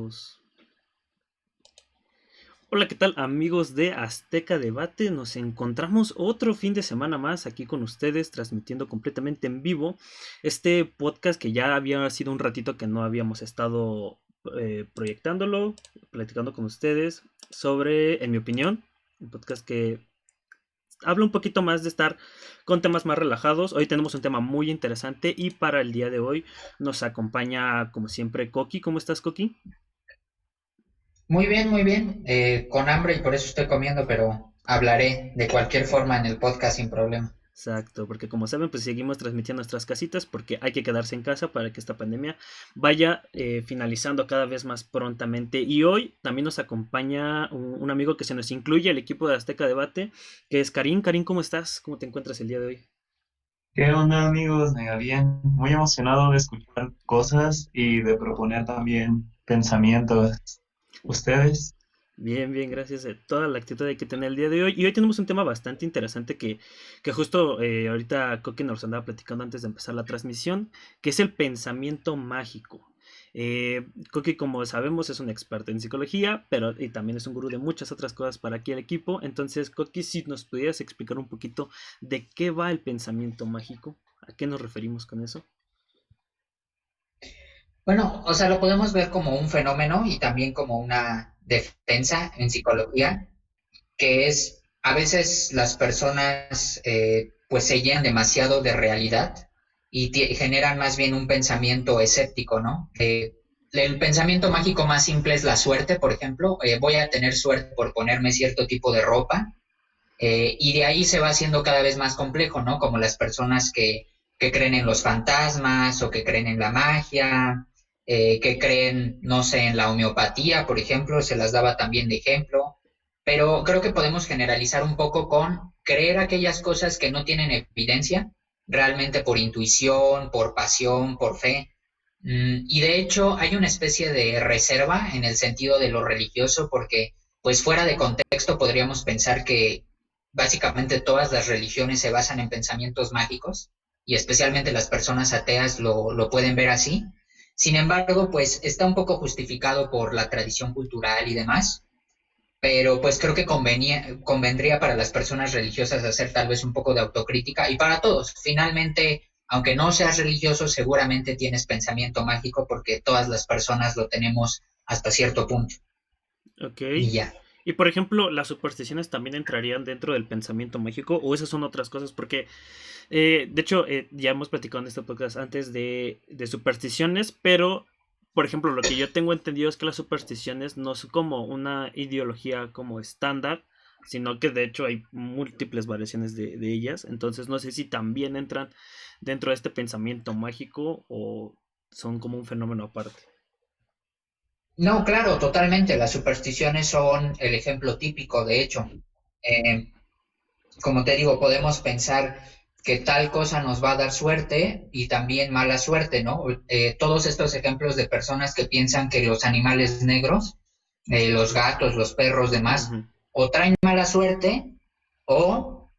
todos. Hola, ¿qué tal amigos de Azteca Debate? Nos encontramos otro fin de semana más aquí con ustedes, transmitiendo completamente en vivo este podcast que ya había sido un ratito que no habíamos estado proyectándolo, platicando con ustedes sobre, en mi opinión, un podcast que habla un poquito más de estar con temas más relajados. Hoy tenemos un tema muy interesante y para el día de hoy nos acompaña, como siempre, Coqui. ¿Cómo estás, Coqui? Muy bien, muy bien. Con hambre y por eso estoy comiendo, pero hablaré de cualquier forma en el podcast sin problema. Exacto, porque como saben, pues seguimos transmitiendo nuestras casitas porque hay que quedarse en casa para que esta pandemia vaya finalizando cada vez más prontamente. Y hoy también nos acompaña un amigo que se nos incluye al equipo de Azteca Debate, que es Karim. Karim, ¿cómo estás? ¿Cómo te encuentras el día de hoy? ¿Qué onda amigos? Mega bien, muy emocionado de escuchar cosas y de proponer también pensamientos. ¿Ustedes? Bien, bien, gracias a toda la actitud que hay que tener el día de hoy. Y hoy tenemos un tema bastante interesante que justo ahorita Coque nos andaba platicando antes de empezar la transmisión, que es el pensamiento mágico. Coque, como sabemos, es un experto en psicología, pero y también es un gurú de muchas otras cosas para aquí el equipo. Entonces, Coque, si nos pudieras explicar un poquito de qué va el pensamiento mágico, ¿a qué nos referimos con eso? Bueno, o sea, lo podemos ver como un fenómeno y también como una defensa en psicología, que es a veces las personas pues se llenan demasiado de realidad y generan más bien un pensamiento escéptico, ¿no? El pensamiento mágico más simple es la suerte, por ejemplo. Voy a tener suerte por ponerme cierto tipo de ropa. Y de ahí se va haciendo cada vez más complejo, ¿no? Como las personas que creen en los fantasmas o que creen en la magia, que creen, no sé, en la homeopatía, por ejemplo, se las daba también de ejemplo. Pero creo que podemos generalizar un poco con creer aquellas cosas que no tienen evidencia, realmente por intuición, por pasión, por fe. Y de hecho hay una especie de reserva en el sentido de lo religioso, porque pues fuera de contexto podríamos pensar que básicamente todas las religiones se basan en pensamientos mágicos y especialmente las personas ateas lo pueden ver así. Sin embargo, pues está un poco justificado por la tradición cultural y demás, pero pues creo que convendría para las personas religiosas hacer tal vez un poco de autocrítica y para todos. Finalmente, aunque no seas religioso, seguramente tienes pensamiento mágico porque todas las personas lo tenemos hasta cierto punto Ok. y ya. Y por ejemplo, ¿las supersticiones también entrarían dentro del pensamiento mágico o esas son otras cosas? Porque de hecho, ya hemos platicado en este podcast antes de supersticiones, pero, por ejemplo, lo que yo tengo entendido es que las supersticiones no son como una ideología como estándar, sino que de hecho hay múltiples variaciones de ellas. Entonces, no sé si también entran dentro de este pensamiento mágico o son como un fenómeno aparte. No, claro, totalmente. Las supersticiones son el ejemplo típico, de hecho. Eh, Como te digo, podemos pensar que tal cosa nos va a dar suerte y también mala suerte, ¿no? Todos estos ejemplos de personas que piensan que los animales negros, los gatos, los perros, demás, Ujú. o traen mala suerte o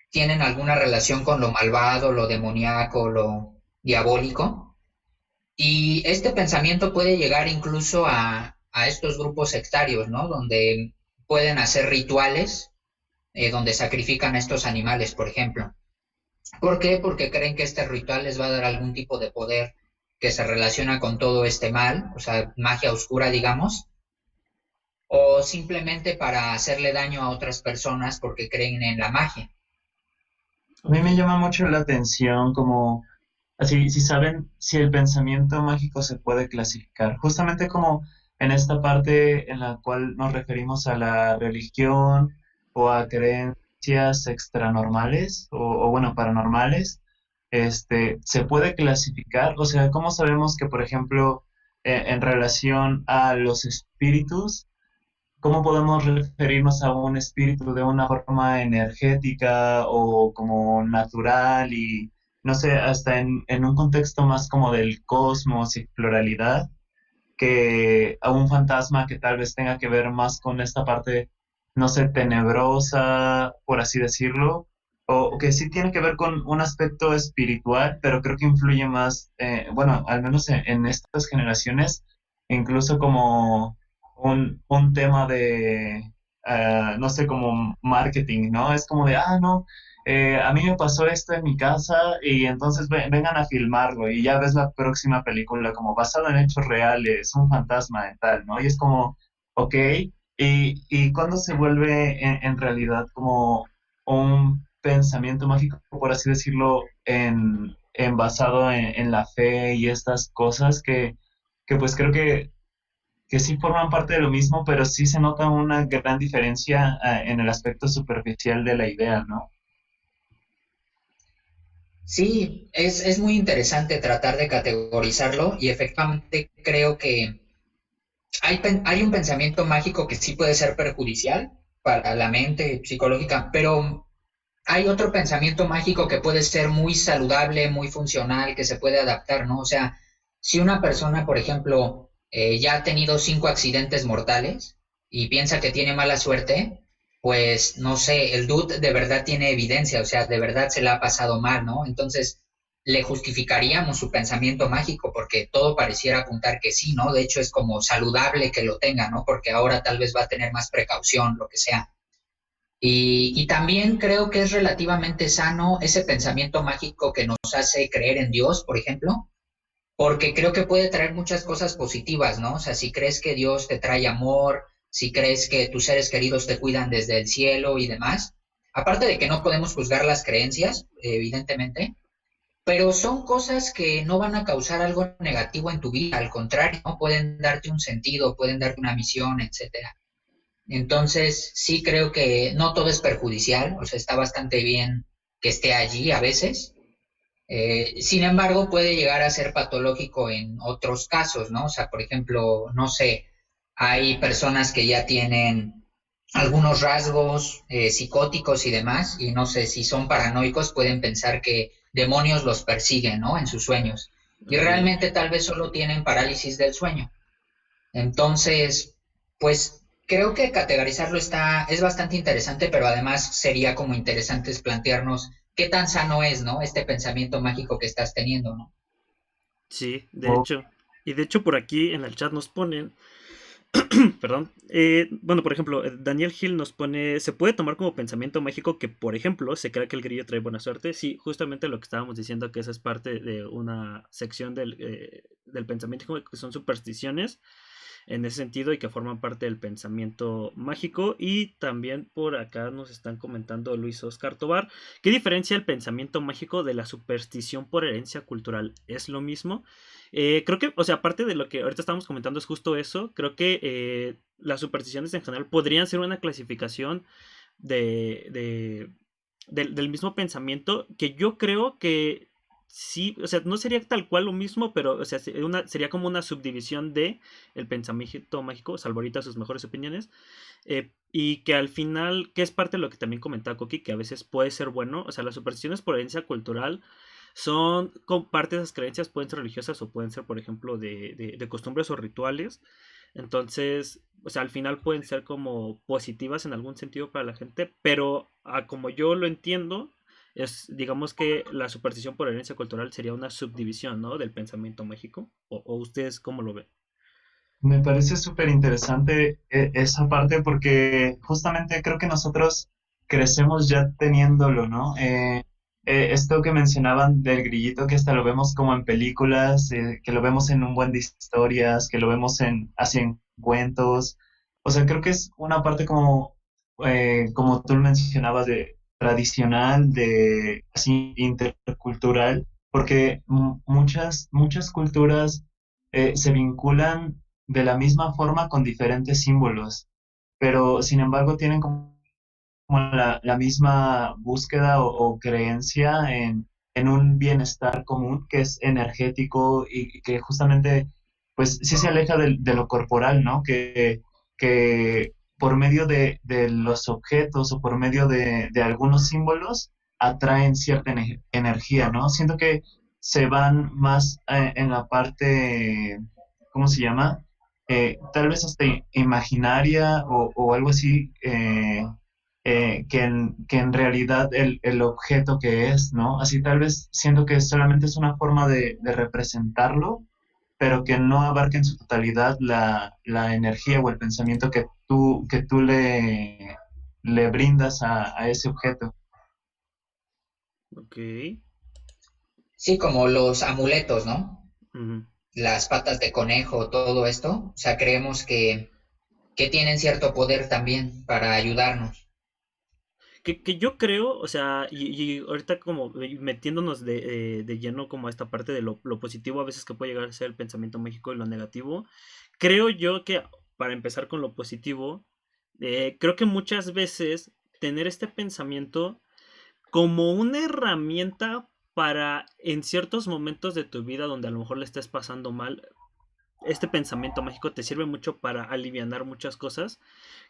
tienen alguna relación con lo malvado, lo demoníaco, lo diabólico. Y este pensamiento puede llegar incluso a estos grupos sectarios, ¿no? Donde pueden hacer rituales donde sacrifican a estos animales, por ejemplo. ¿Por qué? Porque creen que este ritual les va a dar algún tipo de poder que se relaciona con todo este mal, o sea, magia oscura, digamos, o simplemente para hacerle daño a otras personas porque creen en la magia. A mí Ok. me llama mucho la atención como, así, si saben si el pensamiento mágico se puede clasificar, justamente como en esta parte en la cual nos referimos a la religión o a creencias extranormales o bueno, paranormales, se puede clasificar, o sea, ¿cómo sabemos que, por ejemplo, en relación a los espíritus, cómo podemos referirnos a un espíritu de una forma energética o como natural y no sé, hasta en un contexto más como del cosmos y pluralidad, que a un fantasma que tal vez tenga que ver más con esta parte, no sé, tenebrosa, por así decirlo, o que sí tiene que ver con un aspecto espiritual, pero creo que influye más, bueno, al menos en estas generaciones, incluso como un tema de, no sé, como marketing, ¿no? Es como de, no, a mí me pasó esto en mi casa y entonces vengan a filmarlo y ya ves la próxima película como basada en hechos reales, un fantasma y tal, ¿no? Y es como, ok, y cuando se vuelve en realidad como un pensamiento mágico, por así decirlo, en basado en la fe y estas cosas que pues creo que sí forman parte de lo mismo, pero sí se nota una gran diferencia en el aspecto superficial de la idea, ¿no? Sí, es muy interesante tratar de categorizarlo y efectivamente creo que hay un pensamiento mágico que sí puede ser perjudicial para la mente psicológica, pero hay otro pensamiento mágico que puede ser muy saludable, muy funcional, que se puede adaptar, ¿no? O sea, si una persona, por ejemplo, ya ha tenido 5 accidentes mortales y piensa que tiene mala suerte, pues no sé, el dude de verdad tiene evidencia, o sea, de verdad se la ha pasado mal, ¿no? Entonces, le justificaríamos su pensamiento mágico porque todo pareciera apuntar que sí, ¿no? De hecho, es como saludable que lo tenga, ¿no? Porque ahora tal vez va a tener más precaución, lo que sea. Y también creo que es relativamente sano ese pensamiento mágico que nos hace creer en Dios, por ejemplo, porque creo que puede traer muchas cosas positivas, ¿no? O sea, si crees que Dios te trae amor, si crees que tus seres queridos te cuidan desde el cielo y demás, aparte de que no podemos juzgar las creencias, evidentemente, pero son cosas que no van a causar algo negativo en tu vida, al contrario, ¿no? Pueden darte un sentido, pueden darte una misión, etcétera. Entonces, sí creo que no todo es perjudicial, o sea, está bastante bien que esté allí a veces. Sin embargo, puede llegar a ser patológico en otros casos, ¿no? O sea, por ejemplo, no sé, hay personas que ya tienen algunos rasgos psicóticos y demás, y no sé, si son paranoicos, pueden pensar que demonios los persiguen, ¿no? En sus sueños. Y Ok. realmente tal vez solo tienen parálisis del sueño. Entonces, pues creo que categorizarlo es bastante interesante, pero además sería como interesante es plantearnos qué tan sano es, ¿no? Este pensamiento mágico que estás teniendo, ¿no? Sí, de O hecho. Y de hecho por aquí en el chat nos ponen, perdón, bueno, por ejemplo, Daniel Hill nos pone, ¿se puede tomar como pensamiento mágico que, por ejemplo, se cree que el grillo trae buena suerte? Sí, justamente lo que estábamos diciendo, que esa es parte de una sección del pensamiento, que son supersticiones en ese sentido y que forman parte del pensamiento mágico. Y también por acá nos están comentando Luis Oscar Tobar, ¿qué diferencia el pensamiento mágico de la superstición por herencia cultural? ¿Es lo mismo? Creo que, o sea, aparte de lo que ahorita estamos comentando es justo eso, creo que las supersticiones en general podrían ser una clasificación del mismo pensamiento, que yo creo que sí, o sea, no sería tal cual lo mismo, pero, o sea, sería como una subdivisión de el pensamiento mágico, salvo ahorita sus mejores opiniones, y que al final, que es parte de lo que también comentaba Coqui, que a veces puede ser bueno, o sea, las supersticiones por herencia cultural son, con parte de esas creencias pueden ser religiosas o pueden ser, por ejemplo, de costumbres o rituales. Entonces, o sea, al final pueden ser como positivas en algún sentido para la gente, pero como yo lo entiendo, es, digamos que la superstición por herencia cultural sería una subdivisión, ¿no? Del pensamiento mágico. O ustedes cómo lo ven? me parece súper interesante esa parte porque justamente creo que nosotros crecemos ya teniéndolo, ¿no? Esto que mencionaban del grillito, que hasta lo vemos como en películas, que lo vemos en un buen de historias, que lo vemos así en cuentos. O sea, creo que es una parte como, como tú mencionabas, de tradicional, de así intercultural, porque muchas culturas se vinculan de la misma forma con diferentes símbolos, pero sin embargo tienen como la misma búsqueda o creencia en un bienestar común que es energético y que justamente pues sí se aleja de lo corporal, ¿no? Que por medio de los objetos o por medio de algunos símbolos atraen cierta energía, ¿no? Siento que se van más en la parte, ¿cómo se llama? Tal vez hasta imaginaria o algo así, que en realidad el objeto que es, ¿no? Así tal vez siento que solamente es una forma de representarlo, pero que no abarca en su totalidad la energía o el pensamiento que tú le brindas a ese objeto. Ok. Sí, como los amuletos, ¿no? Ujú. Las patas de conejo, todo esto. O sea, creemos que tienen cierto poder también para ayudarnos. Que yo creo, o sea, y ahorita como metiéndonos de lleno como a esta parte de lo positivo a veces que puede llegar a ser el pensamiento mágico y lo negativo, creo yo que para empezar con lo positivo, creo que muchas veces tener este pensamiento como una herramienta para en ciertos momentos de tu vida donde a lo mejor le estés pasando mal, este pensamiento mágico te sirve mucho para alivianar muchas cosas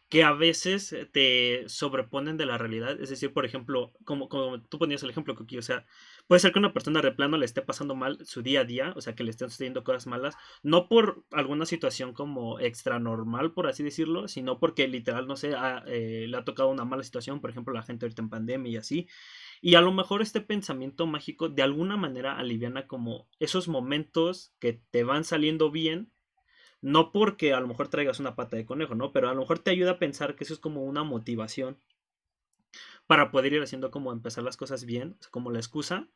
que a veces te sobreponen de la realidad. Es decir, por ejemplo, como tú ponías el ejemplo, Coqui, o sea, puede ser que una persona de plano le esté pasando mal su día a día, o sea, que le estén sucediendo cosas malas, no por alguna situación como extra normal, por así decirlo, sino porque literal, no sé, le ha tocado una mala situación, por ejemplo, la gente ahorita en pandemia y así. Y a lo mejor este pensamiento mágico de alguna manera aliviana como esos momentos que te van saliendo bien, no porque a lo mejor traigas una pata de conejo, ¿no? Pero a lo mejor te ayuda a pensar que eso es como una motivación para poder ir haciendo como empezar las cosas bien, o sea, como la excusa.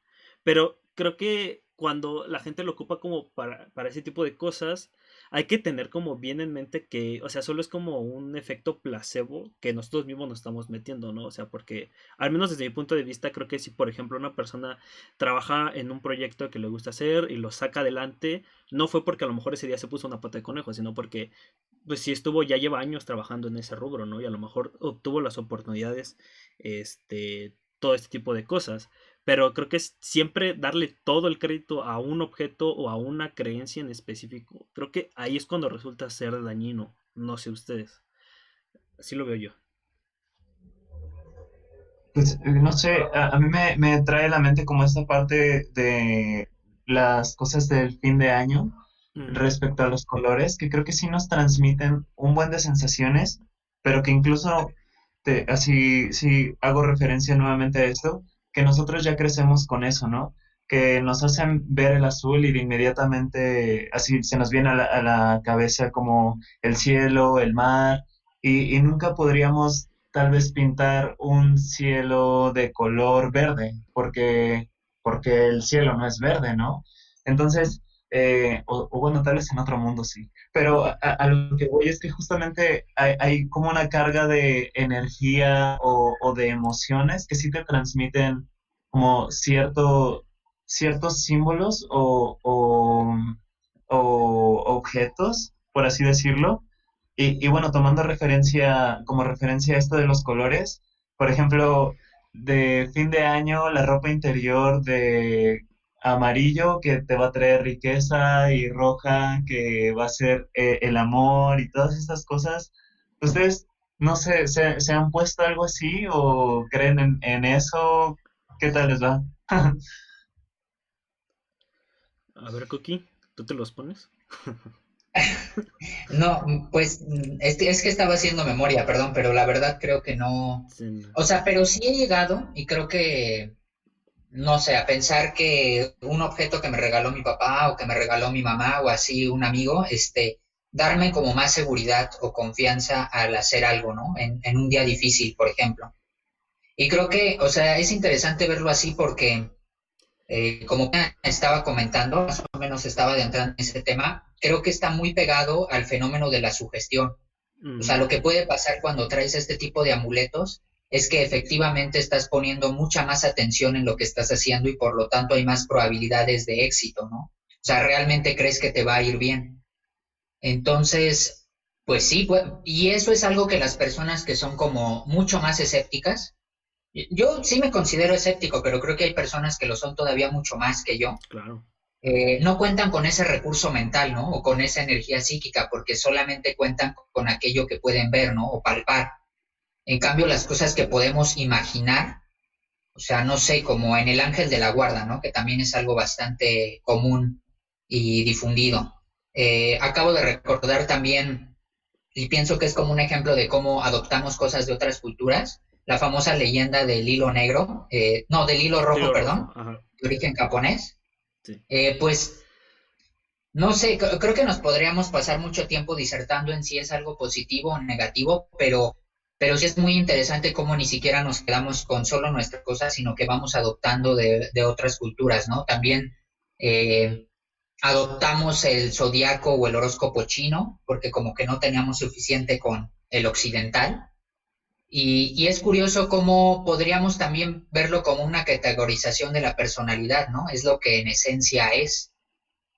Pero creo que cuando la gente lo ocupa como para ese tipo de cosas, hay que tener como bien en mente que, o sea, solo es como un efecto placebo que nosotros mismos nos estamos metiendo, ¿no? O sea, porque al menos desde mi punto de vista, creo que si, por ejemplo, una persona trabaja en un proyecto que le gusta hacer y lo saca adelante, no fue porque a lo mejor ese día se puso una pata de conejo, sino porque, pues si estuvo, ya lleva años trabajando en ese rubro, ¿no? Y a lo mejor obtuvo las oportunidades, todo este tipo de cosas. Pero creo que es siempre darle todo el crédito a un objeto o a una creencia en específico. Creo que ahí es cuando resulta ser dañino. No sé ustedes. Así lo veo yo. Pues no sé, a mí me trae a la mente como esta parte de las cosas del fin de año Mm, respecto a los colores, que creo que sí nos transmiten un buen de sensaciones, pero que incluso, así, si hago referencia nuevamente a esto, que nosotros ya crecemos con eso, ¿no? Que nos hacen ver el azul y de inmediatamente así se nos viene a la cabeza como el cielo, el mar, y nunca podríamos tal vez pintar un cielo de color verde, porque el cielo no es verde, ¿no? Entonces, o bueno, tal vez en otro mundo sí, pero ujú. a lo que voy es que justamente hay como una carga de energía o de emociones que sí te transmiten como ciertos símbolos o objetos, por así decirlo. Y bueno, tomando como referencia esto de los colores, por ejemplo, de fin de año, la ropa interior de amarillo que te va a traer riqueza y roja que va a ser el amor y todas estas cosas. ¿Ustedes, no sé, se han puesto algo así o creen en eso? ¿Qué tal les va? A ver, Coqui, ¿tú te los pones? No, pues es que estaba haciendo memoria, perdón, pero la verdad creo que no. Sí, no. O sea, pero sí he llegado y creo que, no sé, a pensar que un objeto que me regaló mi papá o que me regaló mi mamá o así un amigo, darme como más seguridad o confianza al hacer algo, ¿no? En un día difícil, por ejemplo. Y creo que, o sea, es interesante verlo así porque, como estaba comentando, más o menos estaba adentrando en ese tema, creo que está muy pegado al fenómeno de la sugestión. O sea, Ujú. lo que puede pasar cuando traes este tipo de amuletos es que efectivamente estás poniendo mucha más atención en lo que estás haciendo y por lo tanto hay más probabilidades de éxito, ¿no? O sea, realmente crees que te va a ir bien. Entonces, pues sí, pues, y eso es algo que las personas que son como mucho más escépticas, yo sí me considero escéptico, pero creo que hay personas que lo son todavía mucho más que yo, Claro. no cuentan con ese recurso mental, ¿no? O con esa energía psíquica, porque solamente cuentan con aquello que pueden ver, ¿no? O palpar. En cambio, las cosas que podemos imaginar, o sea, no sé, como en el ángel de la guarda, ¿no? Que también es algo bastante común y difundido. Acabo de recordar también, y pienso que es como un ejemplo de cómo adoptamos cosas de otras culturas, la famosa leyenda del hilo negro, no, del hilo rojo, Hilo rojo, perdón, ajá. de origen japonés. Sí. Pues No sé, creo que nos podríamos pasar mucho tiempo disertando en si es algo positivo o negativo, pero sí es muy interesante cómo ni siquiera nos quedamos con solo nuestra cosa, sino que vamos adoptando de otras culturas, ¿no? También eh, adoptamos el zodiaco o el horóscopo chino, porque como que no teníamos suficiente con el occidental. Y es curioso cómo podríamos también verlo como una categorización de la personalidad, ¿no? Es lo que en esencia es,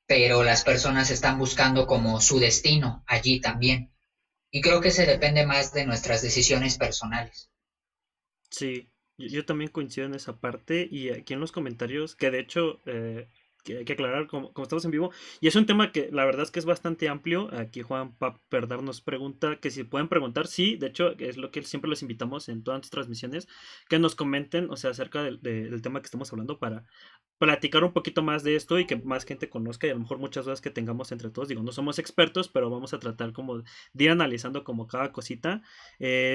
pero las personas están buscando como su destino allí también. Y creo que se depende más de nuestras decisiones personales. Sí, yo también coincido en esa parte y aquí en los comentarios, que de hecho que hay que aclarar como estamos en vivo, y es un tema que la verdad es que es bastante amplio. Aquí Juan Paperdar nos pregunta que si pueden preguntar, sí, de hecho es lo que siempre los invitamos en todas las transmisiones, que nos comenten, o sea, acerca del tema que estamos hablando para platicar un poquito más de esto y que más gente conozca y a lo mejor muchas dudas que tengamos entre todos. Digo, no somos expertos, pero vamos a tratar como de ir analizando como cada cosita.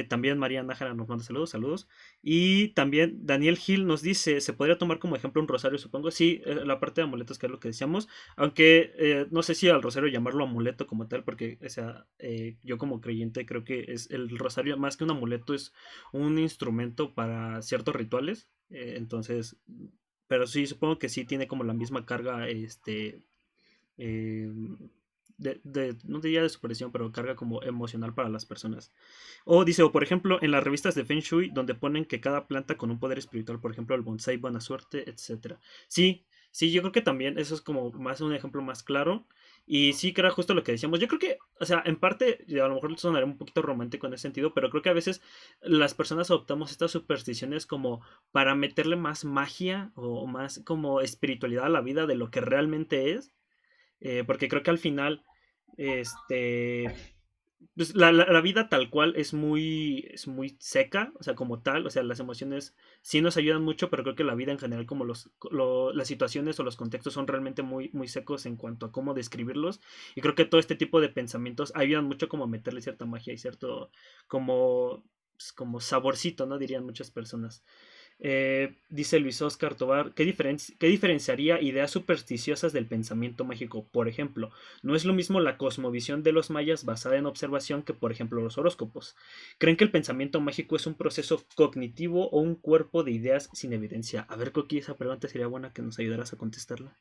También María Nájera nos manda saludos, saludos. Y también Daniel Gil nos dice, ¿se podría tomar como ejemplo un rosario, supongo? Sí, la parte de amuletos, que es lo que decíamos, aunque no sé si al rosario llamarlo amuleto como tal, porque, o sea, yo como creyente creo que es el rosario, más que un amuleto, es un instrumento para ciertos rituales, entonces, pero sí, supongo que sí tiene como la misma carga, eh, no diría de superstición, pero carga como emocional para las personas. O dice, o por ejemplo, en las revistas de Feng Shui, donde ponen que cada planta con un poder espiritual, por ejemplo, el bonsai, buena suerte, etcétera. Sí, sí, yo creo que también eso es como más un ejemplo más claro. Y sí, que era justo lo que decíamos. Yo creo que, o sea, en parte, y a lo mejor sonaré un poquito romántico en ese sentido, pero creo que a veces las personas adoptamos estas supersticiones como para meterle más magia o más como espiritualidad a la vida de lo que realmente es. Porque creo que al final, este, pues, la vida tal cual es muy seca, o sea, como tal, o sea, las emociones sí nos ayudan mucho, pero creo que la vida en general, como las situaciones o los contextos son realmente muy, muy secos en cuanto a cómo describirlos, y creo que todo este tipo de pensamientos ayudan mucho como a meterle cierta magia y cierto como, pues, como saborcito, ¿no? Dirían muchas personas. Dice Luis Oscar Tobar, ¿qué diferenciaría ideas supersticiosas del pensamiento mágico? Por ejemplo, no es lo mismo la cosmovisión de los mayas basada en observación que, por ejemplo, los horóscopos. ¿Creen que el pensamiento mágico es un proceso cognitivo o un cuerpo de ideas sin evidencia? A ver, Coqui, esa pregunta sería buena que nos ayudaras a contestarla.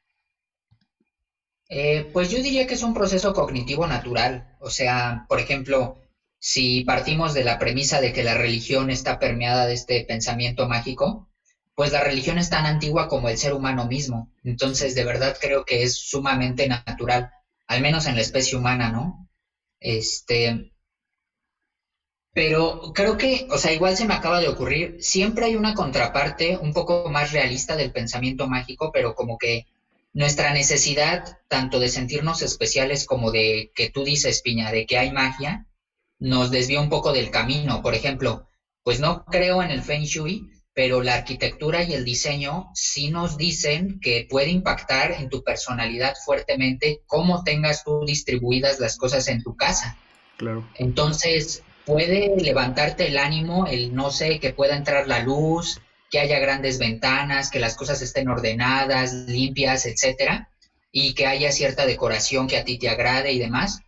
Pues yo diría que es un proceso cognitivo natural. O sea, por ejemplo, si partimos de la premisa de que la religión está permeada de este pensamiento mágico, pues la religión es tan antigua como el ser humano mismo. Entonces, Sí, de verdad creo que es sumamente natural, al menos en la especie humana, ¿no? Este, pero creo que, o sea, igual se me acaba de ocurrir, siempre hay una contraparte un poco más realista del pensamiento mágico, pero como que nuestra necesidad, tanto de sentirnos especiales como de que tú dices, Piña, de que hay magia, nos desvía un poco del camino. Por ejemplo, pues no creo en el Feng Shui, pero la arquitectura y el diseño sí nos dicen que puede impactar en tu personalidad fuertemente cómo tengas tú distribuidas las cosas en tu casa. claro. Entonces, puede levantarte el ánimo, el no sé, que pueda entrar la luz, que haya grandes ventanas, que las cosas estén ordenadas, limpias, etcétera, y que haya cierta decoración que a ti te agrade y demás.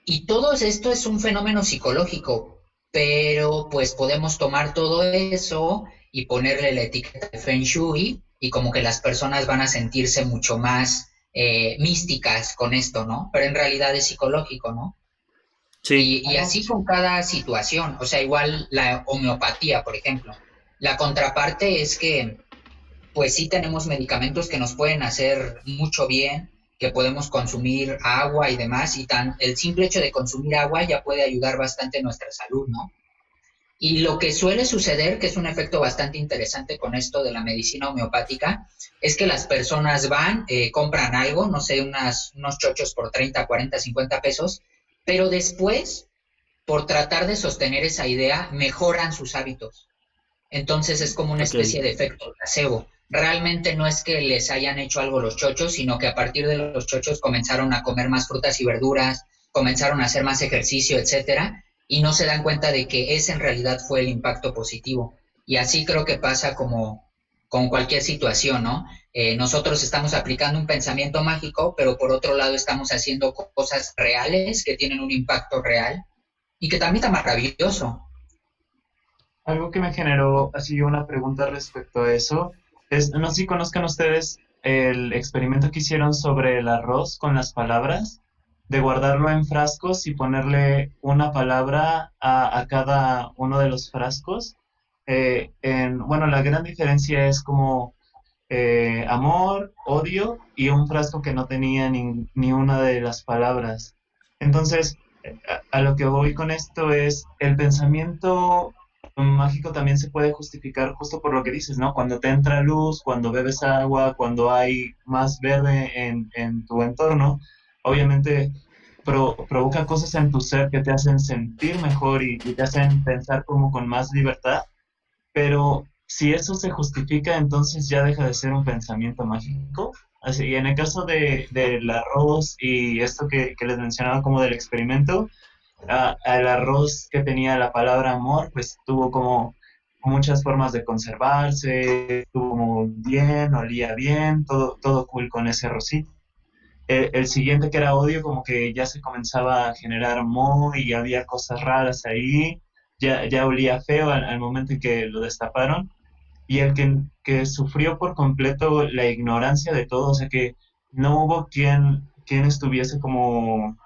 Y todo esto es un fenómeno psicológico, pero pues podemos tomar todo eso y ponerle la etiqueta de Feng Shui y como que las personas van a sentirse mucho más místicas con esto, ¿no? Pero en realidad es psicológico, ¿no? Sí, Y así con cada situación, o sea, igual la homeopatía, por ejemplo. La contraparte es que, pues sí tenemos medicamentos que nos pueden hacer mucho bien, que podemos consumir agua y demás, y el simple hecho de consumir agua ya puede ayudar bastante a nuestra salud, ¿no? Y lo que suele suceder, que es un efecto bastante interesante con esto de la medicina homeopática, es que las personas van, compran algo, no sé, unos chochos por 30, 40, 50 pesos, pero después por tratar de sostener esa idea, mejoran sus hábitos. Entonces es como una ok, especie de efecto placebo. Realmente no es que les hayan hecho algo los chochos, sino que a partir de los chochos comenzaron a comer más frutas y verduras, comenzaron a hacer más ejercicio, etcétera, y no se dan cuenta de que ese en realidad fue el impacto positivo. Y así creo que pasa como con cualquier situación, ¿no? nosotros estamos aplicando un pensamiento mágico, pero por otro lado estamos haciendo cosas reales que tienen un impacto real y que también está maravilloso. Algo que me generó así una pregunta respecto a eso es, no sé si conozcan ustedes el experimento que hicieron sobre el arroz con las palabras, de guardarlo en frascos y ponerle una palabra a cada uno de los frascos. Bueno, la gran diferencia es como amor, odio y un frasco que no tenía ni una de las palabras. Entonces, a lo que voy con esto es, el pensamiento mágico también se puede justificar justo por lo que dices, ¿no? Cuando te entra luz, cuando bebes agua, cuando hay más verde en tu entorno, obviamente provoca cosas en tu ser que te hacen sentir mejor y te hacen pensar como con más libertad, pero si eso se justifica, entonces ya deja de ser un pensamiento mágico. Así, y en el caso del arroz y esto que les mencionaba como del experimento, al arroz que tenía la palabra amor, pues tuvo como muchas formas de conservarse, estuvo como bien, olía bien, todo cool con ese arrocito. El siguiente que era odio, como que ya se comenzaba a generar moho y había cosas raras ahí, ya olía feo al momento en que lo destaparon. Y el que sufrió por completo la ignorancia de todo, o sea que no hubo quien estuviese como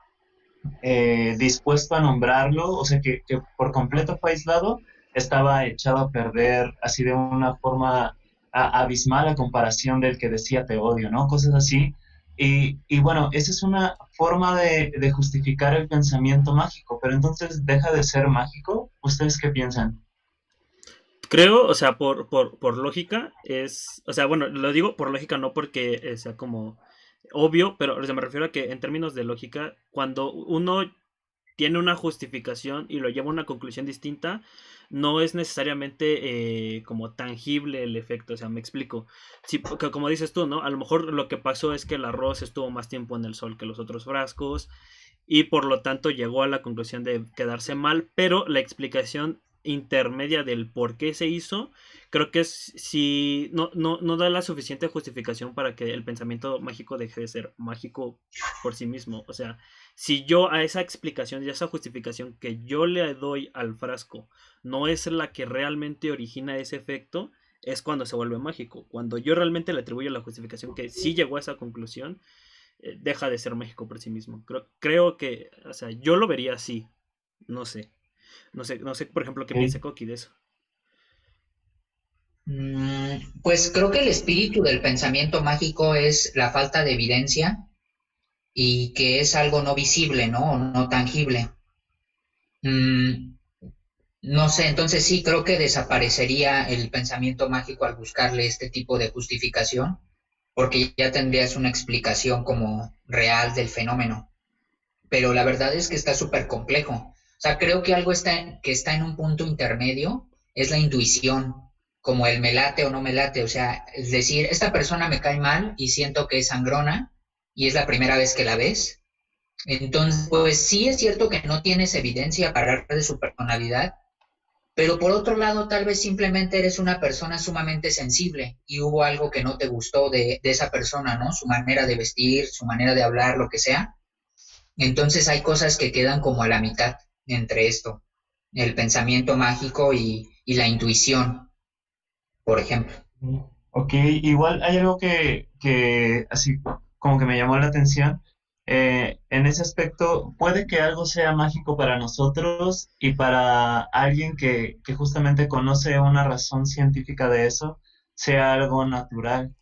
dispuesto a nombrarlo, o sea que por completo fue aislado, estaba echado a perder así de una forma abismal a comparación del que decía te odio, ¿no? Cosas así. Y bueno, esa es una forma de justificar el pensamiento mágico, pero entonces deja de ser mágico. ¿Ustedes qué piensan? Creo, o sea, por lógica es, o sea, bueno, lo digo por lógica no porque sea como obvio, pero o sea, me refiero a que en términos de lógica, cuando uno tiene una justificación y lo lleva a una conclusión distinta, no es necesariamente como tangible el efecto, o sea, me explico. Sí, porque como dices tú, ¿no? A lo mejor lo que pasó es que el arroz estuvo más tiempo en el sol que los otros frascos y por lo tanto llegó a la conclusión de quedarse mal, pero la explicación intermedia del por qué se hizo, creo que es si no da la suficiente justificación para que el pensamiento mágico deje de ser mágico por sí mismo. O sea, si yo a esa explicación y a esa justificación que yo le doy al frasco no es la que realmente origina ese efecto, es cuando se vuelve mágico. Cuando yo realmente le atribuyo la justificación que sí llegó a esa conclusión, deja de ser mágico por sí mismo. Creo que, o sea, yo lo vería así. No sé. No sé, por ejemplo, qué Ok. piensa Coqui de eso. Pues creo que el espíritu del pensamiento mágico es la falta de evidencia y que es algo no visible, ¿no? O no tangible. Mm, no sé, entonces sí creo que desaparecería el pensamiento mágico al buscarle este tipo de justificación, porque ya tendrías una explicación como real del fenómeno. Pero la verdad es que está súper complejo. O sea, creo que algo que está en un punto intermedio es la intuición, como el me late o no me late. O sea, es decir, esta persona me cae mal y siento que es sangrona y es la primera vez que la ves. Entonces, pues sí es cierto que no tienes evidencia para hablar de su personalidad, pero por otro lado, tal vez simplemente eres una persona sumamente sensible y hubo algo que no te gustó de esa persona, ¿no? Su manera de vestir, su manera de hablar, lo que sea. Entonces hay cosas que quedan como a la mitad entre esto, el pensamiento mágico y la intuición, por ejemplo. Ok, igual hay algo que así como que me llamó la atención. En ese aspecto, puede que algo sea mágico para nosotros y para alguien que justamente conoce una razón científica de eso, sea algo natural.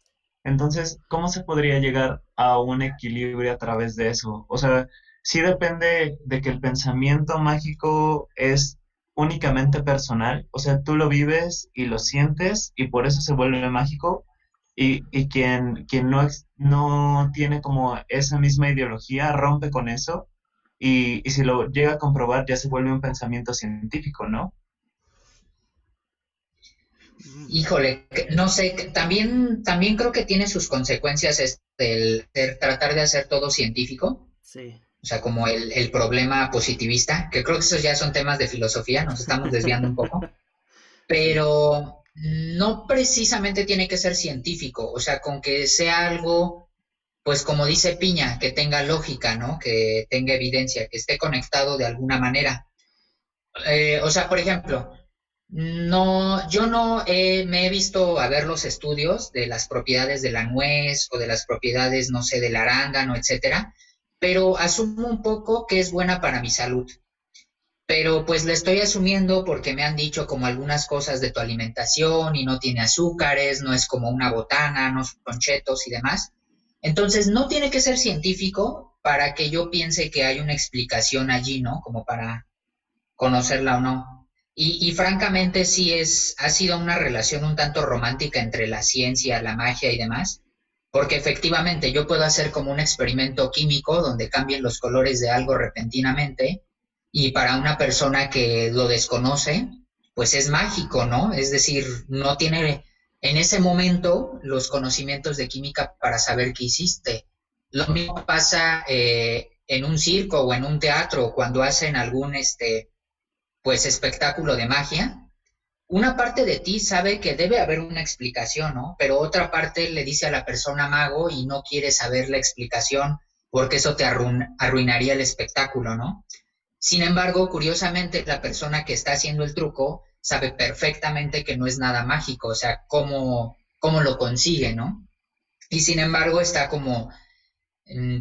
Entonces, ¿cómo se podría llegar a un equilibrio a través de eso? O sea, sí depende de que el pensamiento mágico es únicamente personal, o sea, tú lo vives y lo sientes y por eso se vuelve mágico, y quien no tiene como esa misma ideología rompe con eso, y si lo llega a comprobar ya se vuelve un pensamiento científico, ¿no? Mm, Híjole, no sé, también creo que tiene sus consecuencias el tratar de hacer todo científico, sí. o sea, como el problema positivista, que creo que esos ya son temas de filosofía, nos estamos desviando un poco, Sí. pero No precisamente tiene que ser científico, o sea, con que sea algo, pues como dice Piña, que tenga lógica, ¿no? Que tenga evidencia, que esté conectado de alguna manera. O sea, por ejemplo, no, yo no me he visto a ver los estudios de las propiedades de la nuez o de las propiedades, no sé, del arándano, etcétera, pero asumo un poco que es buena para mi salud. Pero pues le estoy asumiendo porque me han dicho como algunas cosas de tu alimentación y no tiene azúcares, no es como una botana, no son chetos y demás. Entonces no tiene que ser científico para que yo piense que hay una explicación allí, ¿no? Como para conocerla o no. Y francamente sí ha sido una relación un tanto romántica entre la ciencia, la magia y demás, porque efectivamente yo puedo hacer como un experimento químico donde cambien los colores de algo repentinamente y para una persona que lo desconoce, pues es mágico, ¿no? Es decir, no tiene en ese momento los conocimientos de química para saber qué hiciste. Lo mismo pasa en un circo o en un teatro cuando hacen algún pues espectáculo de magia. Una parte de ti sabe que debe haber una explicación, ¿no? Pero otra parte le dice a la persona mago y no quiere saber la explicación porque eso te arruinaría el espectáculo, ¿no? Sin embargo, curiosamente, la persona que está haciendo el truco sabe perfectamente que no es nada mágico, o sea, cómo lo consigue, ¿no? Y sin embargo, está como,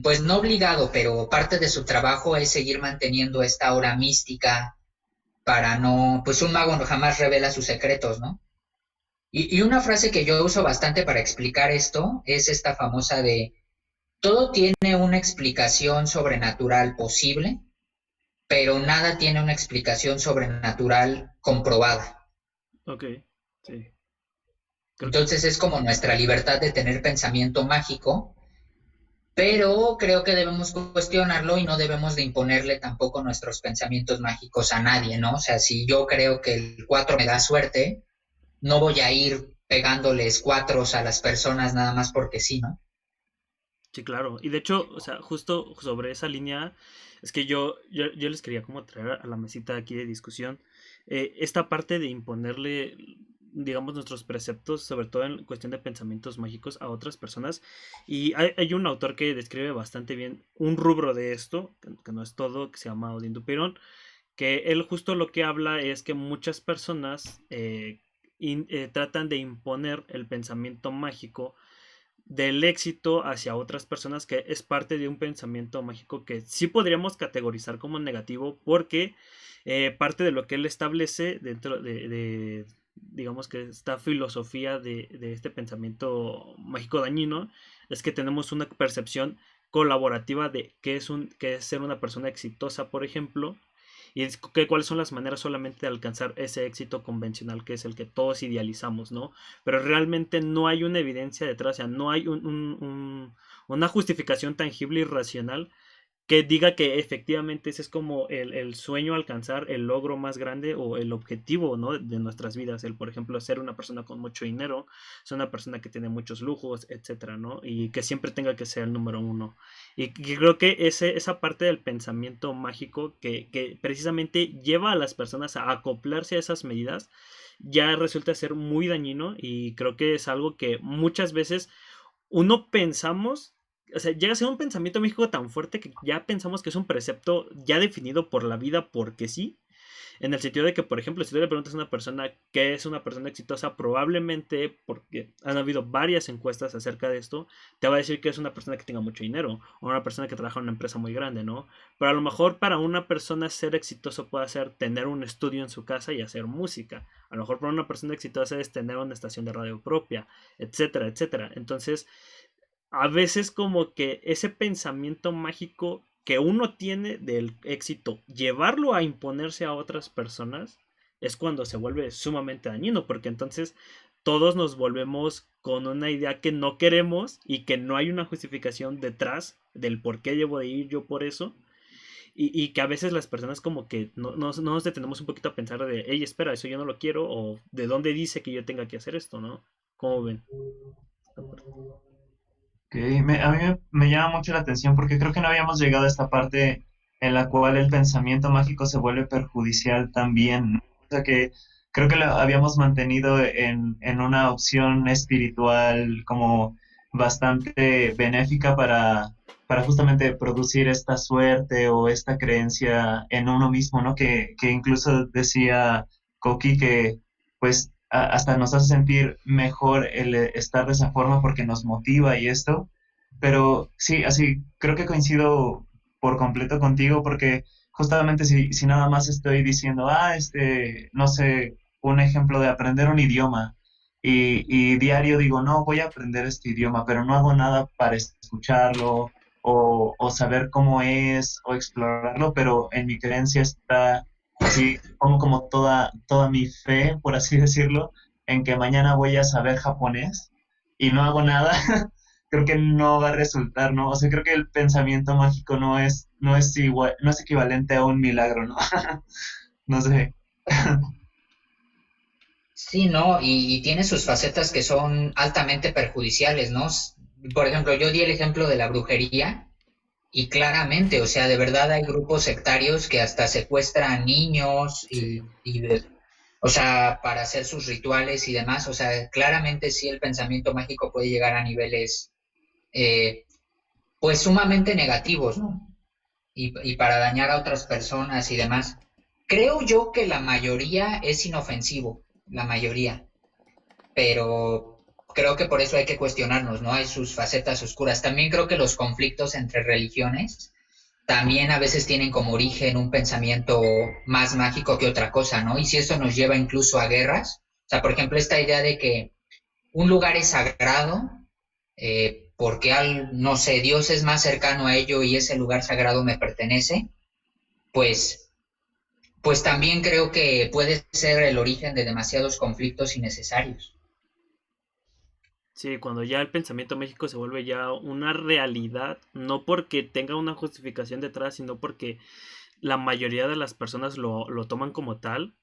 pues no obligado, pero parte de su trabajo es seguir manteniendo esta aura mística para no, pues un mago no jamás revela sus secretos, ¿no? Y una frase que yo uso bastante para explicar esto es esta famosa de, todo tiene una explicación sobrenatural posible, pero nada tiene una explicación sobrenatural comprobada. Ok, sí. Creo que Entonces es como nuestra libertad de tener pensamiento mágico, pero creo que debemos cuestionarlo y no debemos de imponerle tampoco nuestros pensamientos mágicos a nadie, ¿no? O sea, si yo creo que el 4 me da suerte, no voy a ir pegándoles cuatros a las personas nada más porque sí, ¿no? sí, claro. Y de hecho, o sea, justo sobre esa línea, es que yo les quería como traer a la mesita aquí de discusión esta parte de imponerle, digamos, nuestros preceptos, sobre todo en cuestión de pensamientos mágicos a otras personas. Y hay un autor que describe bastante bien un rubro de esto, que no es todo, que se llama Odín Duperón, que él justo lo que habla es que muchas personas tratan de imponer el pensamiento mágico del éxito hacia otras personas, que es parte de un pensamiento mágico que sí podríamos categorizar como negativo, porque parte de lo que él establece dentro digamos que esta filosofía de este pensamiento mágico dañino es que tenemos una percepción colaborativa de qué es ser una persona exitosa, por ejemplo, y es cuáles son las maneras solamente de alcanzar ese éxito convencional que es el que todos idealizamos, ¿no? Pero realmente no hay una evidencia detrás, o sea, no hay una justificación tangible y racional que diga que efectivamente ese es como el sueño a alcanzar, el logro más grande o el objetivo, ¿no? De nuestras vidas, el por ejemplo ser una persona con mucho dinero, ser una persona que tiene muchos lujos, etcétera, ¿no? Y que siempre tenga que ser el número uno. Y creo que esa parte del pensamiento mágico que precisamente lleva a las personas a acoplarse a esas medidas ya resulta ser muy dañino, y creo que es algo que muchas veces uno pensamos, o sea, llega a ser un pensamiento mágico tan fuerte que ya pensamos que es un precepto ya definido por la vida porque sí, en el sentido de que, por ejemplo, si tú le preguntas a una persona qué es una persona exitosa, probablemente, porque han habido varias encuestas acerca de esto, te va a decir que es una persona que tenga mucho dinero o una persona que trabaja en una empresa muy grande, ¿no? Pero a lo mejor para una persona ser exitoso puede ser tener un estudio en su casa y hacer música. A lo mejor para una persona exitosa es tener una estación de radio propia, etcétera, etcétera. Entonces, a veces como que ese pensamiento mágico que uno tiene del éxito, llevarlo a imponerse a otras personas, es cuando se vuelve sumamente dañino, porque entonces todos nos volvemos con una idea que no queremos y que no hay una justificación detrás del por qué debo de ir yo por eso. Y que a veces las personas como que no nos detenemos un poquito a pensar de, hey, espera, eso yo no lo quiero, o de dónde dice que yo tenga que hacer esto, ¿no? ¿Cómo ven? Ok, a mí me llama mucho la atención porque creo que no habíamos llegado a esta parte en la cual el pensamiento mágico se vuelve perjudicial también, ¿no? O sea que creo que lo habíamos mantenido en una opción espiritual como bastante benéfica para justamente producir esta suerte o esta creencia en uno mismo, ¿no? Que incluso decía Koki que pues hasta nos hace sentir mejor el estar de esa forma porque nos motiva y esto. Pero sí, así creo que coincido por completo contigo porque justamente si nada más estoy diciendo, no sé, un ejemplo de aprender un idioma y diario digo, no, voy a aprender este idioma, pero no hago nada para escucharlo o saber cómo es o explorarlo, pero en mi creencia está así como toda mi fe, por así decirlo, en que mañana voy a saber japonés y no hago nada, creo que no va a resultar, ¿no? O sea, creo que el pensamiento mágico no es igual, no es equivalente a un milagro, ¿no? No sé. Sí, ¿no? Y tiene sus facetas que son altamente perjudiciales, ¿no? Por ejemplo, yo di el ejemplo de la brujería y claramente, o sea, de verdad hay grupos sectarios que hasta secuestran niños Sí, o sea, para hacer sus rituales y demás, o sea, claramente sí el pensamiento mágico puede llegar a niveles, eh, pues sumamente negativos, ¿no? Y para dañar a otras personas y demás. Creo yo que la mayoría es inofensivo, la mayoría, pero creo que por eso hay que cuestionarnos, ¿no? Hay sus facetas oscuras. También creo que los conflictos entre religiones también a veces tienen como origen un pensamiento más mágico que otra cosa, ¿no? Y si eso nos lleva incluso a guerras, o sea, por ejemplo, esta idea de que un lugar es sagrado porque no sé, Dios es más cercano a ello y ese lugar sagrado me pertenece, pues, pues también creo que puede ser el origen de demasiados conflictos innecesarios. sí, cuando ya el pensamiento mágico se vuelve ya una realidad, no porque tenga una justificación detrás, sino porque la mayoría de las personas lo toman como tal,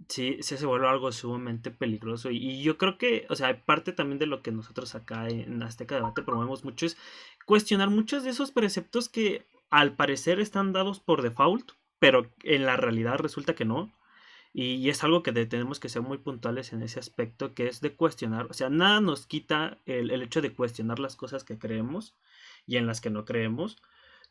sí, sí se vuelve algo sumamente peligroso. Y yo creo que, o sea, parte también de lo que nosotros acá en Azteca Debate promovemos mucho es cuestionar muchos de esos preceptos que al parecer están dados por default, pero en la realidad resulta que no. Y es algo que tenemos que ser muy puntuales en ese aspecto, que es de cuestionar. O sea, nada nos quita el hecho de cuestionar las cosas que creemos y en las que no creemos.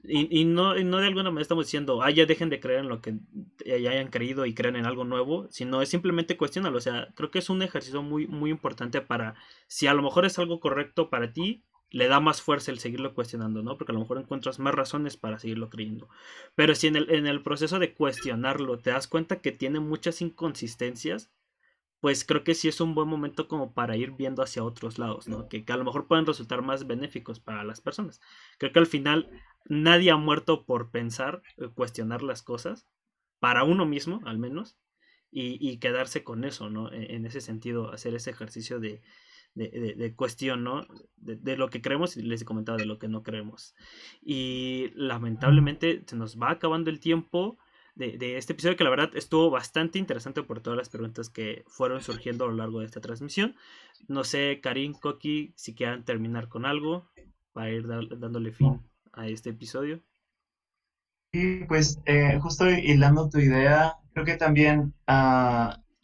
Y no de alguna manera estamos diciendo, ya dejen de creer en lo que ya hayan creído y crean en algo nuevo, sino es simplemente cuestionarlo. O sea, creo que es un ejercicio muy, muy importante para, si a lo mejor es algo correcto para ti, le da más fuerza el seguirlo cuestionando, ¿no? Porque a lo mejor encuentras más razones para seguirlo creyendo. Pero si en el proceso de cuestionarlo te das cuenta que tiene muchas inconsistencias, pues creo que sí es un buen momento como para ir viendo hacia otros lados, ¿no? Que a lo mejor pueden resultar más benéficos para las personas. Creo que al final nadie ha muerto por pensar, cuestionar las cosas, para uno mismo al menos, y quedarse con eso, ¿no? En ese sentido, hacer ese ejercicio de cuestión, ¿no? De lo que creemos y les he comentado de lo que no creemos. Y lamentablemente se nos va acabando el tiempo de este episodio que la verdad estuvo bastante interesante por todas las preguntas que fueron surgiendo a lo largo de esta transmisión. No sé, Karim, Koki, si quieran terminar con algo para ir dándole fin a este episodio. Y pues justo hilando tu idea, creo que también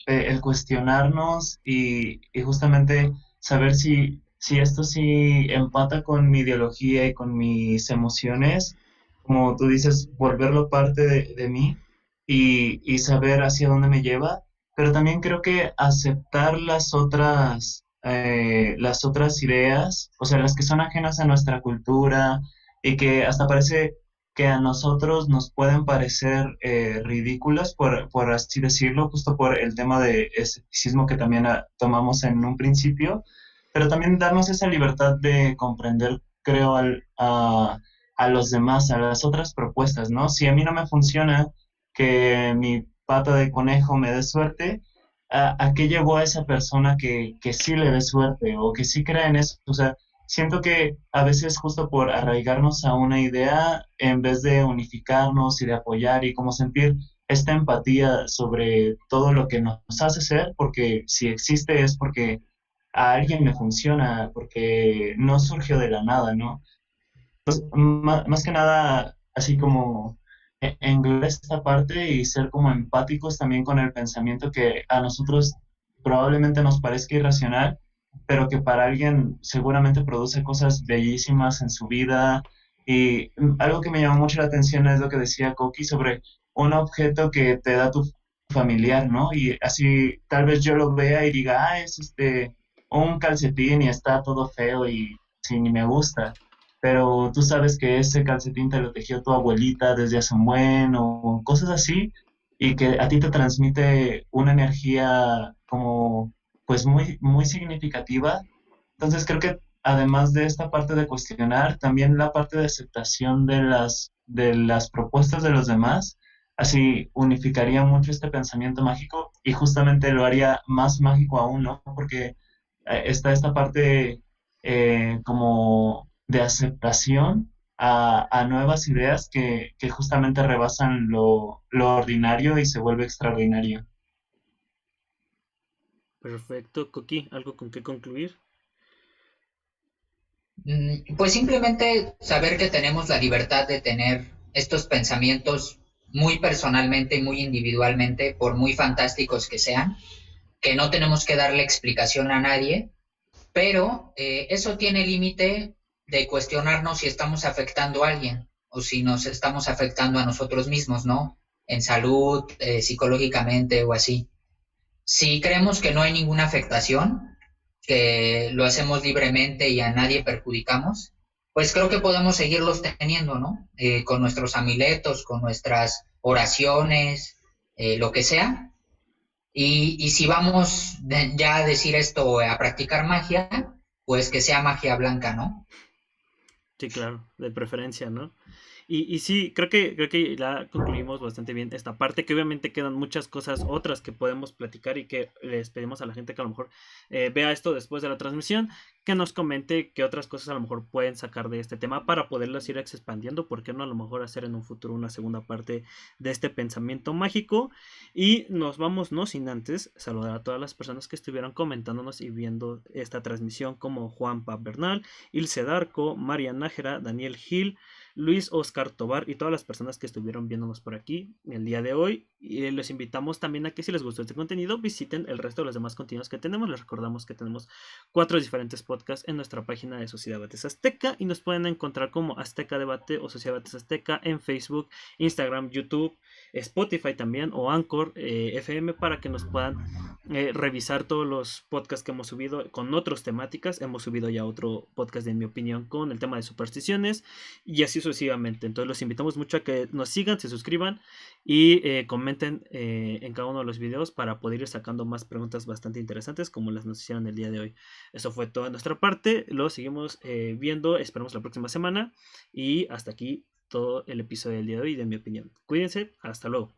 el cuestionarnos y justamente saber si esto sí empata con mi ideología y con mis emociones, como tú dices, volverlo parte de mí y saber hacia dónde me lleva, pero también creo que aceptar las otras ideas, o sea, las que son ajenas a nuestra cultura y que hasta parece que a nosotros nos pueden parecer ridículas, por así decirlo, justo por el tema de escepticismo que también tomamos en un principio, pero también darnos esa libertad de comprender, creo, a los demás, a las otras propuestas, ¿no? Si a mí no me funciona que mi pata de conejo me dé suerte, ¿a qué llevó a esa persona que sí le dé suerte o que sí crea en eso? O sea, siento que a veces justo por arraigarnos a una idea, en vez de unificarnos y de apoyar y como sentir esta empatía sobre todo lo que nos hace ser, porque si existe es porque a alguien le funciona, porque no surgió de la nada, ¿no? Más que nada, así como englobar esta parte y ser como empáticos también con el pensamiento que a nosotros probablemente nos parezca irracional, pero que para alguien seguramente produce cosas bellísimas en su vida. Y algo que me llamó mucho la atención es lo que decía Koki sobre un objeto que te da tu familiar, ¿no? Y así tal vez yo lo vea y diga, ah, es un calcetín y está todo feo y sí, ni me gusta, pero tú sabes que ese calcetín te lo tejió tu abuelita desde hace un buen o cosas así, y que a ti te transmite una energía como pues muy, muy significativa. Entonces creo que además de esta parte de cuestionar, también la parte de aceptación de las propuestas de los demás, así unificaría mucho este pensamiento mágico y justamente lo haría más mágico aún, ¿no? Porque está esta parte como de aceptación a nuevas ideas que justamente rebasan lo ordinario y se vuelve extraordinario. Perfecto, Coqui, ¿algo con qué concluir? Pues simplemente saber que tenemos la libertad de tener estos pensamientos muy personalmente y muy individualmente, por muy fantásticos que sean, que no tenemos que darle explicación a nadie, pero eso tiene límite de cuestionarnos si estamos afectando a alguien o si nos estamos afectando a nosotros mismos, ¿no? En salud, psicológicamente o así. Si creemos que no hay ninguna afectación, que lo hacemos libremente y a nadie perjudicamos, pues creo que podemos seguirlos teniendo, ¿no? Con nuestros amuletos, con nuestras oraciones, lo que sea. Y si vamos ya a decir esto, a practicar magia, pues que sea magia blanca, ¿no? Sí, claro, de preferencia, ¿no? Y sí, creo que ya concluimos bastante bien esta parte, que obviamente quedan muchas cosas otras que podemos platicar y que les pedimos a la gente que a lo mejor vea esto después de la transmisión, que nos comente qué otras cosas a lo mejor pueden sacar de este tema para poderlas ir expandiendo, ¿por qué no a lo mejor hacer en un futuro una segunda parte de este pensamiento mágico? Y nos vamos, no sin antes saludar a todas las personas que estuvieron comentándonos y viendo esta transmisión, como Juanpa Bernal, Ilse Darko, María Nájera, Daniel Gil, Luis Oscar Tobar y todas las personas que estuvieron viéndonos por aquí el día de hoy. Y les invitamos también a que si les gustó este contenido visiten el resto de los demás contenidos que tenemos. Les recordamos que tenemos 4 diferentes podcasts en nuestra página de Sociedad Bates Azteca y nos pueden encontrar como Azteca Debate o Sociedad Bates Azteca en Facebook, Instagram, YouTube, Spotify también o Anchor FM, para que nos puedan revisar todos los podcasts que hemos subido con otras temáticas. Hemos subido ya otro podcast, en mi opinión, con el tema de supersticiones y así sucesivamente. Entonces los invitamos mucho a que nos sigan, se suscriban y comenten en cada uno de los videos para poder ir sacando más preguntas bastante interesantes como las nos hicieron el día de hoy. Eso fue toda nuestra parte, lo seguimos viendo, esperamos la próxima semana y hasta aquí todo el episodio del día de hoy, de mi opinión. Cuídense, hasta luego.